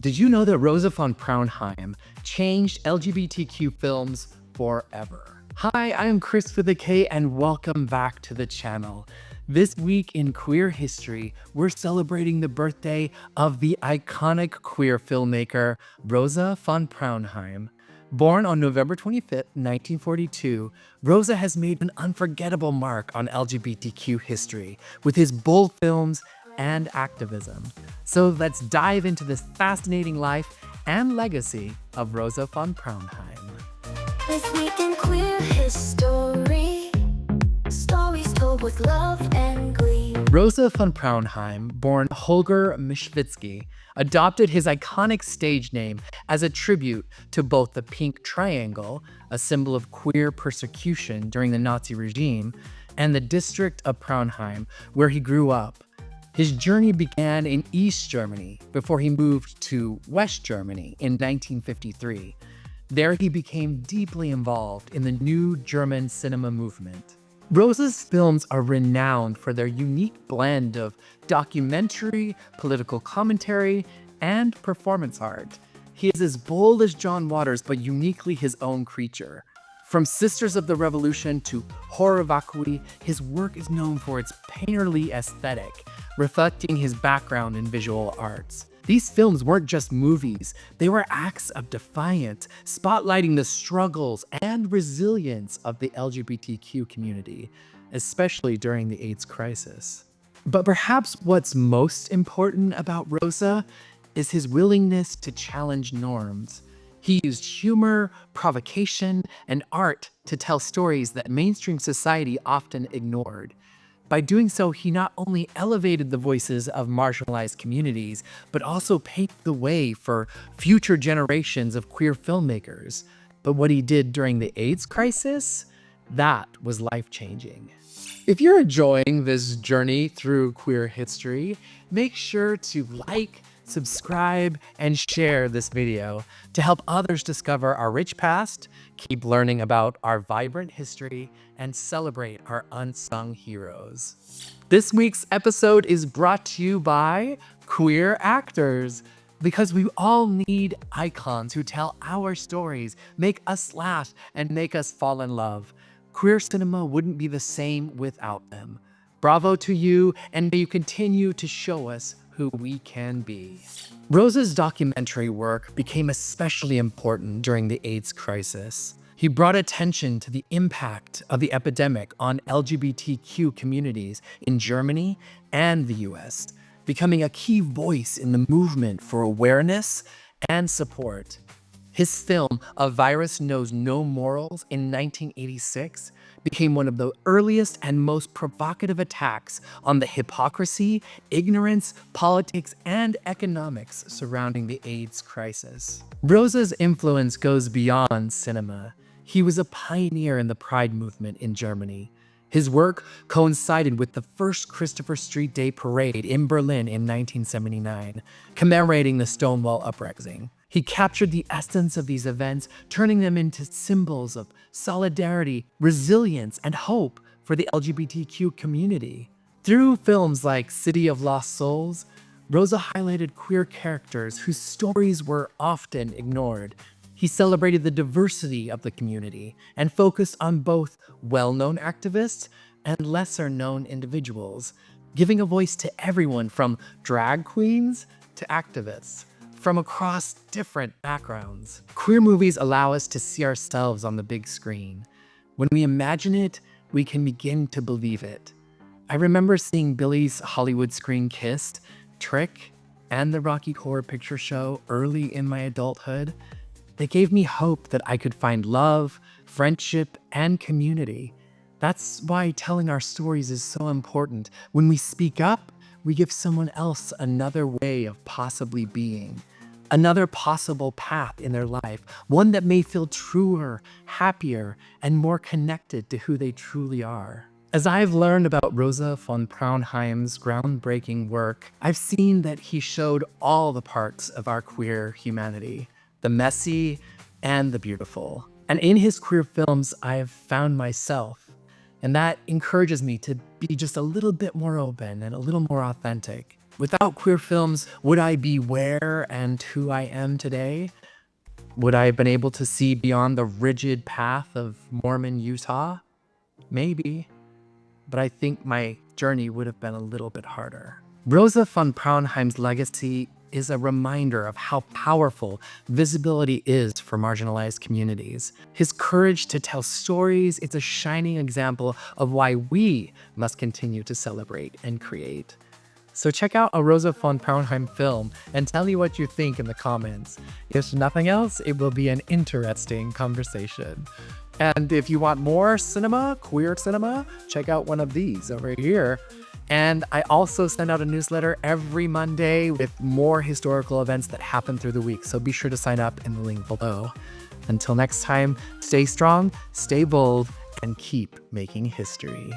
Did you know that Rosa von Praunheim changed LGBTQ films forever? Hi, I'm Chris with a K and welcome back to the channel. This week in queer history, we're celebrating the birthday of the iconic queer filmmaker Rosa von Praunheim. Born on November 25th, 1942, Rosa has made an unforgettable mark on LGBTQ history with his bold films and activism. So let's dive into this fascinating life and legacy of Rosa von Praunheim. This week in queer history, stories told with love and glee. Rosa von Praunheim, born Holger Mischwitzky, adopted his iconic stage name as a tribute to both the pink triangle, a symbol of queer persecution during the Nazi regime, and the district of Praunheim, where he grew up. His journey began in East Germany before he moved to West Germany in 1953. There he became deeply involved in the new German cinema movement. Rosa's films are renowned for their unique blend of documentary, political commentary, and performance art. He is as bold as John Waters, but uniquely his own creature. From Sisters of the Revolution to Horror Vacui, his work is known for its painterly aesthetic, reflecting his background in visual arts. These films weren't just movies, they were acts of defiance, spotlighting the struggles and resilience of the LGBTQ community, especially during the AIDS crisis. But perhaps what's most important about Rosa is his willingness to challenge norms. He used humor, provocation, and art to tell stories that mainstream society often ignored. By doing so, he not only elevated the voices of marginalized communities, but also paved the way for future generations of queer filmmakers. But what he did during the AIDS crisis, that was life-changing. If you're enjoying this journey through queer history, make sure to like, subscribe, and share this video to help others discover our rich past, keep learning about our vibrant history, and celebrate our unsung heroes. This week's episode is brought to you by queer actors, because we all need icons who tell our stories, make us laugh, and make us fall in love. Queer cinema wouldn't be the same without them. Bravo to you, and may you continue to show us who we can be. Rosa's documentary work became especially important during the AIDS crisis. He brought attention to the impact of the epidemic on LGBTQ communities in Germany and the US, becoming a key voice in the movement for awareness and support. His film, A Virus Knows No Morals, in 1986, became one of the earliest and most provocative attacks on the hypocrisy, ignorance, politics, and economics surrounding the AIDS crisis. Rosa's influence goes beyond cinema. He was a pioneer in the Pride movement in Germany. His work coincided with the first Christopher Street Day Parade in Berlin in 1979, commemorating the Stonewall Uprising. He captured the essence of these events, turning them into symbols of solidarity, resilience, and hope for the LGBTQ community. Through films like City of Lost Souls, Rosa highlighted queer characters whose stories were often ignored. He celebrated the diversity of the community and focused on both well-known activists and lesser-known individuals, giving a voice to everyone from drag queens to activists from across different backgrounds. Queer movies allow us to see ourselves on the big screen. When we imagine it, we can begin to believe it. I remember seeing Billy's Hollywood Screen Kissed, Trick, and the Rocky Horror Picture Show early in my adulthood. They gave me hope that I could find love, friendship, and community. That's why telling our stories is so important. When we speak up, we give someone else another way of possibly being, another possible path in their life, one that may feel truer, happier, and more connected to who they truly are. As I've learned about Rosa von Praunheim's groundbreaking work, I've seen that he showed all the parts of our queer humanity, the messy and the beautiful. And in his queer films, I have found myself. And that encourages me to be just a little bit more open and a little more authentic. Without queer films, would I be where and who I am today? Would I have been able to see beyond the rigid path of Mormon Utah? Maybe, but I think my journey would have been a little bit harder. Rosa von Praunheim's legacy is a reminder of how powerful visibility is for marginalized communities. His courage to tell stories is a shining example of why we must continue to celebrate and create. So check out a Rosa von Praunheim film and tell me what you think in the comments. If nothing else, it will be an interesting conversation. And if you want more cinema, queer cinema, check out one of these over here. And I also send out a newsletter every Monday with more historical events that happen through the week. So be sure to sign up in the link below. Until next time, stay strong, stay bold, and keep making history.